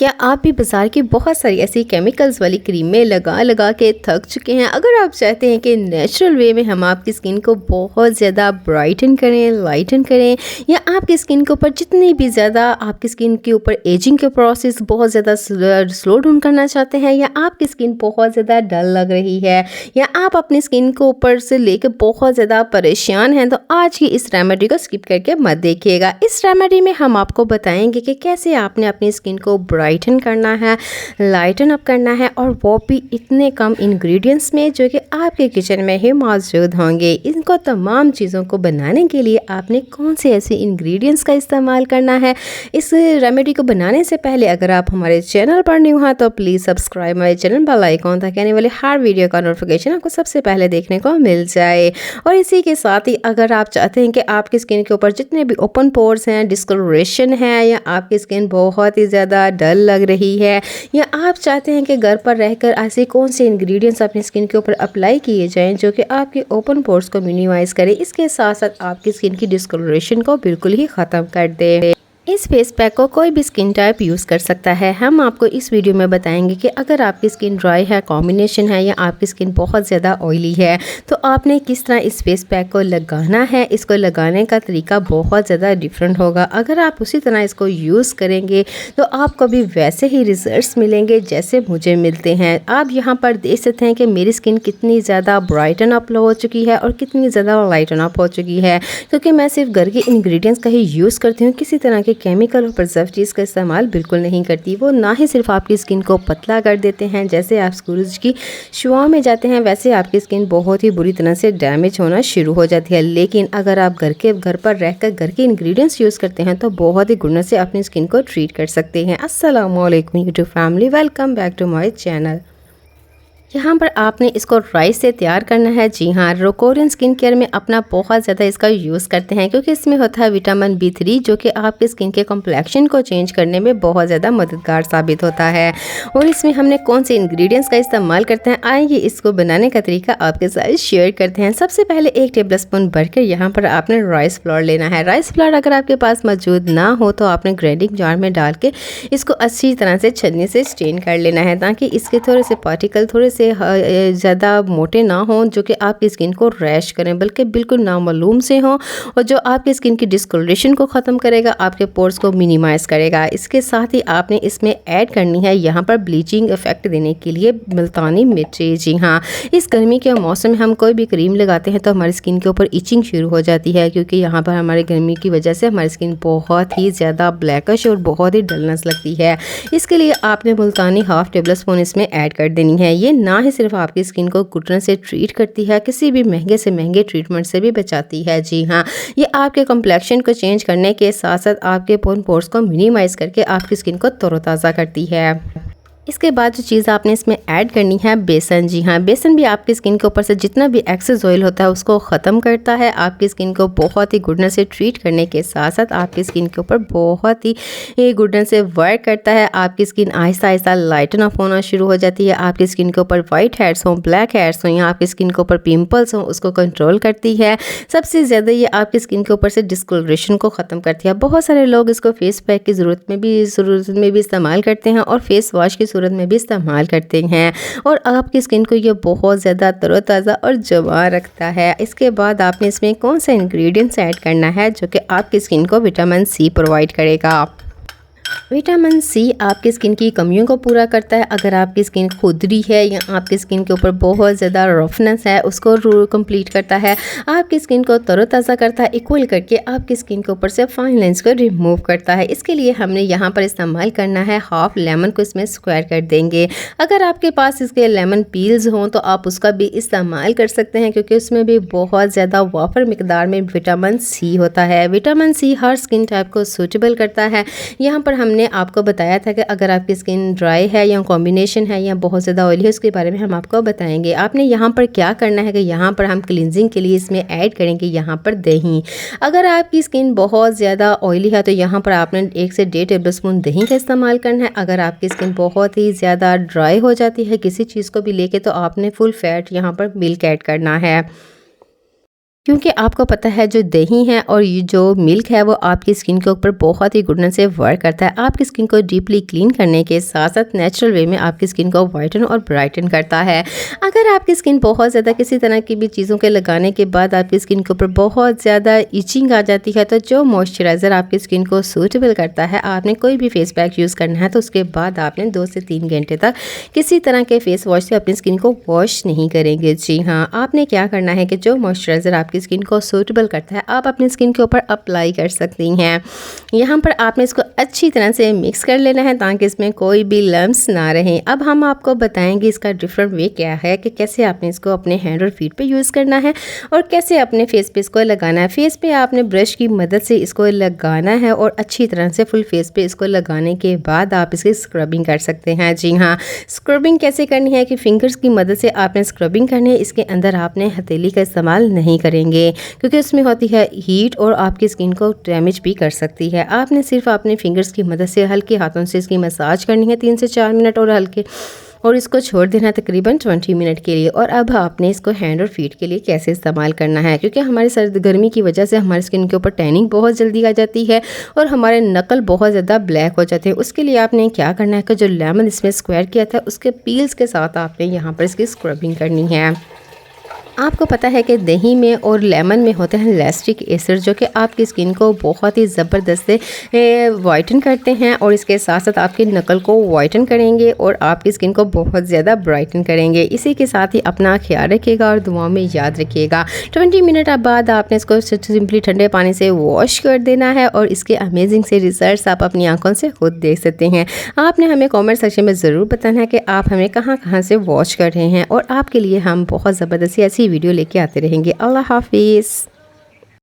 क्या आप भी बाज़ार की बहुत सारी ऐसी केमिकल्स वाली क्रीमें लगा लगा के थक चुके हैं? अगर आप चाहते हैं कि नेचुरल वे में हम आपकी स्किन को बहुत ज़्यादा ब्राइटन करें, लाइटन करें, या आपकी स्किन के ऊपर जितनी भी ज़्यादा आपकी स्किन के ऊपर एजिंग के प्रोसेस बहुत ज़्यादा स्लो डाउन करना चाहते हैं, या आपकी स्किन बहुत ज़्यादा डल लग रही है, या आप अपनी स्किन को ऊपर से लेकर बहुत ज़्यादा परेशान हैं, तो आज की इस रेमेडी को स्किप करके मत देखिएगा। इस रेमेडी में हम आपको बताएंगे कि कैसे आपने अपनी स्किन को ब्राइटन करना है, लाइटन अप करना है, और वो भी इतने कम इंग्रेडिएंट्स में जो कि आपके किचन में ही मौजूद होंगे। इनको तमाम चीज़ों को बनाने के लिए आपने कौन से ऐसे इंग्रेडिएंट्स का इस्तेमाल करना है। इस रेमेडी को बनाने से पहले अगर आप हमारे चैनल पर न्यू हैं तो प्लीज़ सब्सक्राइब हमारे चैनल, बेल आइकॉन ताकि आने वाले हर वीडियो का नोटिफिकेशन आपको सबसे पहले देखने को मिल जाए। और इसी के साथ ही अगर आप चाहते हैं कि आपकी स्किन के ऊपर जितने भी ओपन पोर्स हैं, डिस्कलरेशन है, या आपकी स्किन बहुत ही ज़्यादा डल लग रही है, या आप चाहते हैं कि घर पर रहकर ऐसे कौन से इंग्रेडिएंट्स अपनी स्किन के ऊपर अप्लाई किए जाएं जो कि आपके ओपन पोर्स को मिनिमाइज करें, इसके साथ साथ आपकी स्किन की डिस्कलरेशन को बिल्कुल ही ख़त्म कर दे। इस फेस पैक को कोई भी स्किन टाइप यूज़ कर सकता है। हम आपको इस वीडियो में बताएंगे कि अगर आपकी स्किन ड्राई है, कॉम्बिनेशन है, या आपकी स्किन बहुत ज़्यादा ऑयली है, तो आपने किस तरह इस फेस पैक को लगाना है। इसको लगाने का तरीका बहुत ज़्यादा डिफरेंट होगा। अगर आप उसी तरह इसको यूज़ करेंगे तो आपको भी वैसे ही रिजल्ट्स मिलेंगे जैसे मुझे मिलते हैं। आप यहाँ पर देख सकते हैं कि मेरी स्किन कितनी ज़्यादा ब्राइटन अप हो चुकी है और कितनी ज़्यादा लाइटन अप हो चुकी है, क्योंकि मैं सिर्फ घर के इंग्रेडिएंट्स का ही यूज़ करती हूँ। किसी तरह के केमिकल और प्रिजर्वेटिव्स का इस्तेमाल बिल्कुल नहीं करती। वो ना ही सिर्फ आपकी स्किन को पतला कर देते हैं, जैसे आप सूरज की शुआओं में जाते हैं वैसे आपकी स्किन बहुत ही बुरी तरह से डैमेज होना शुरू हो जाती है। लेकिन अगर आप घर पर रहकर घर के इंग्रेडिएंट्स यूज़ करते हैं तो बहुत ही गुणों से अपनी स्किन को ट्रीट कर सकते हैं। अस्सलाम वालेकुम YouTube family, welcome back to my channel. यहाँ पर आपने इसको राइस से तैयार करना है। जी हाँ, कोरियन स्किन केयर में अपना बहुत ज़्यादा इसका यूज़ करते हैं, क्योंकि इसमें होता है विटामिन B3 जो कि आपके स्किन के कॉम्प्लेक्शन को चेंज करने में बहुत ज़्यादा मददगार साबित होता है। और इसमें हमने कौन से इंग्रेडिएंट्स का इस्तेमाल करते हैं, आइए इसको बनाने का तरीका आपके साथ शेयर करते हैं। सबसे पहले 1 टेबल स्पून भरकर यहाँ पर आपने राइस फ्लोर लेना है। राइस फ्लोर अगर आपके पास मौजूद ना हो तो आपने ग्राइंडिंग जार में डाल के इसको अच्छी तरह से छन्नी से स्ट्रेन कर लेना है, ताकि इसके थोड़े से पार्टिकल थोड़े से ज़्यादा मोटे ना हों जो कि आपकी स्किन को रैश करें, बल्कि बिल्कुल नामालूम से हों, और जो आपकी स्किन की डिस्कलरेशन को ख़त्म करेगा, आपके पोर्स को मिनिमाइज़ करेगा। इसके साथ ही आपने इसमें ऐड करनी है यहाँ पर ब्लीचिंग इफेक्ट देने के लिए मुल्तानी मिर्ची। जी हाँ, इस गर्मी के मौसम में हम कोई भी क्रीम लगाते हैं तो हमारी स्किन के ऊपर इचिंग शुरू हो जाती है, क्योंकि यहाँ पर हमारे गर्मी की वजह से हमारी स्किन बहुत ही ज़्यादा ब्लैकिश और बहुत ही डलनेस लगती है। इसके लिए आपने मुल्तानी ½ टेबल स्पून इसमें ऐड कर देनी है। ये ना ही सिर्फ आपकी स्किन को घुटन से ट्रीट करती है, किसी भी महंगे से महंगे ट्रीटमेंट से भी बचाती है। जी हाँ, ये आपके कॉम्प्लेक्शन को चेंज करने के साथ साथ आपके पोर्स को मिनिमाइज़ करके आपकी स्किन को तरोताज़ा करती है। इसके बाद जो चीज़ आपने इसमें ऐड करनी है, बेसन। जी हाँ, बेसन भी आपकी स्किन के ऊपर से जितना भी एक्सेस ऑयल होता है उसको ख़त्म करता है। आपकी स्किन को बहुत ही गुडनेस से ट्रीट करने के साथ साथ आपकी स्किन के ऊपर बहुत ही गुडनेस से वर्क करता है। आपकी skin Aahista Aahista lighten up होना शुरू हो जाती है। आपकी स्किन के ऊपर वाइट हेड्स हों, ब्लैक हेड्स हों, या आपकी स्किन के ऊपर पिम्पल्स हों, उसको कंट्रोल करती है। सबसे ज़्यादा ये आपकी स्किन के ऊपर से डिस्कलरेशन को ख़त्म करती है। बहुत सारे लोग इसको फेस पैक की ज़रूरत में भी इस्तेमाल करते हैं और फेस वॉश की सूरत में भी इस्तेमाल करते हैं, और आपकी स्किन को ये बहुत ज़्यादा तरोताज़ा और जवान रखता है। इसके बाद आपने इसमें कौन सा इंग्रेडिएंट्स ऐड करना है जो कि आपकी स्किन को विटामिन C प्रोवाइड करेगा। विटामिन C आपकी स्किन की कमियों को पूरा करता है। अगर आपकी स्किन खुरदरी है या आपकी स्किन के ऊपर बहुत ज़्यादा रफनेस है, उसको कंप्लीट करता है। आपकी स्किन को तरोताज़ा करता है, इक्वल करके आपकी स्किन के ऊपर से फाइन लाइंस को रिमूव करता है। इसके लिए हमने यहाँ पर इस्तेमाल करना है ½ लेमन को इसमें स्क्वायर कर देंगे। अगर आपके पास इसके लेमन पील्स हों तो आप उसका भी इस्तेमाल कर सकते हैं, क्योंकि उसमें भी बहुत ज़्यादा वाफर मिकदार में विटामिन C होता है। विटामिन C हर स्किन टाइप को सूटेबल करता है। यहाँ पर हमने आपको बताया था कि अगर आपकी स्किन ड्राई है या कॉम्बिनेशन है या बहुत ज़्यादा ऑयली है, उसके बारे में हम आपको बताएंगे। आपने यहाँ पर क्या करना है कि यहाँ पर हम क्लिनजिंग के लिए इसमें ऐड करेंगे यहाँ पर दही। अगर आपकी स्किन बहुत ज़्यादा ऑयली है तो यहाँ पर आपने 1 से 1.5 टेबल स्पून दही का इस्तेमाल करना है। अगर आपकी स्किन बहुत ही ज़्यादा ड्राई हो जाती है किसी चीज़ को भी लेके, तो आपने फुल फैट यहाँ पर मिल्क ऐड करना है। क्योंकि आपको पता है जो दही है और ये जो मिल्क है वो आपकी स्किन के ऊपर बहुत ही गुडनेस से वर्क करता है। आपकी स्किन को डीपली क्लीन करने के साथ साथ नेचुरल वे में आपकी स्किन को वाइटन और ब्राइटन करता है। अगर आपकी स्किन बहुत ज़्यादा किसी तरह की भी चीज़ों के लगाने के बाद आपकी स्किन के ऊपर बहुत ज़्यादा इचिंग आ जाती है, तो जो मॉइस्चराइज़र आपकी स्किन को सूटेबल करता है, आपने कोई भी फेस पैक यूज़ करना है तो उसके बाद आपने 2 से 3 घंटे तक किसी तरह के फेस वॉश से अपनी स्किन को वॉश नहीं करेंगे। जी हाँ, आपने क्या करना है कि जो मॉइस्चराइज़र आपकी स्किन को सूटेबल करता है आप अपनी स्किन के ऊपर अप्लाई कर सकती हैं। यहाँ पर आपने इसको अच्छी तरह से मिक्स कर लेना है ताकि इसमें कोई भी लम्स ना रहें। अब हम आपको बताएंगे इसका डिफरेंट वे क्या है कि कैसे आपने इसको अपने हैंड और फीट पे यूज़ करना है और कैसे अपने फेस पे इसको लगाना है। फेस पे आपने ब्रश की मदद से इसको लगाना है और अच्छी तरह से फुल फेस पे इसको लगाने के बाद आप इसकी स्क्रबिंग कर सकते हैं। जी हाँ, स्क्रबिंग कैसे करनी है कि फिंगर्स की मदद से आपने स्क्रबिंग करनी है। इसके अंदर आपने हथेली का इस्तेमाल नहीं करेंगे क्योंकि उसमें होती है हीट और आपकी स्किन को डैमेज भी कर सकती है। आपने सिर्फ अपने फिंगर्स की मदद से हल्के हाथों से इसकी मसाज करनी है 3 से 4 मिनट और इसको छोड़ देना है तकरीबन 20 मिनट के लिए। और अब आपने इसको हैंड और फीट के लिए कैसे इस्तेमाल करना है, क्योंकि हमारी सर्द गर्मी की वजह से हमारी स्किन के ऊपर टैनिंग बहुत जल्दी आ जाती है और हमारे नकल बहुत ज़्यादा ब्लैक हो जाते हैं। उसके लिए आपने क्या करना है कि जो लेमन इसमें स्क्वायर किया था उसके पील्स के साथ आपने यहाँ पर इसकी स्क्रबिंग करनी है। आपको पता है कि दही में और लेमन में होते हैं लैक्टिक एसिड जो कि आपकी स्किन को बहुत ही ज़बरदस्त से वाइटन करते हैं और इसके साथ साथ आपकी नकल को वाइटन करेंगे और आपकी स्किन को बहुत ज़्यादा ब्राइटन करेंगे। इसी के साथ ही अपना ख्याल रखिएगा और दुआओं में याद रखिएगा। 20 मिनट बाद आपने इसको सिंपली ठंडे पानी से वॉश कर देना है और इसके अमेजिंग से रिजल्ट्स आप अपनी आंखों से खुद देख सकते हैं। आपने हमें कमेंट सेक्शन में ज़रूर बताना है कि आप हमें कहाँ कहाँ से वॉश कर रहे हैं और आपके लिए हम बहुत ज़बरदस्ती ऐसी वीडियो लेके आते रहेंगे। अल्लाह हाफिज़।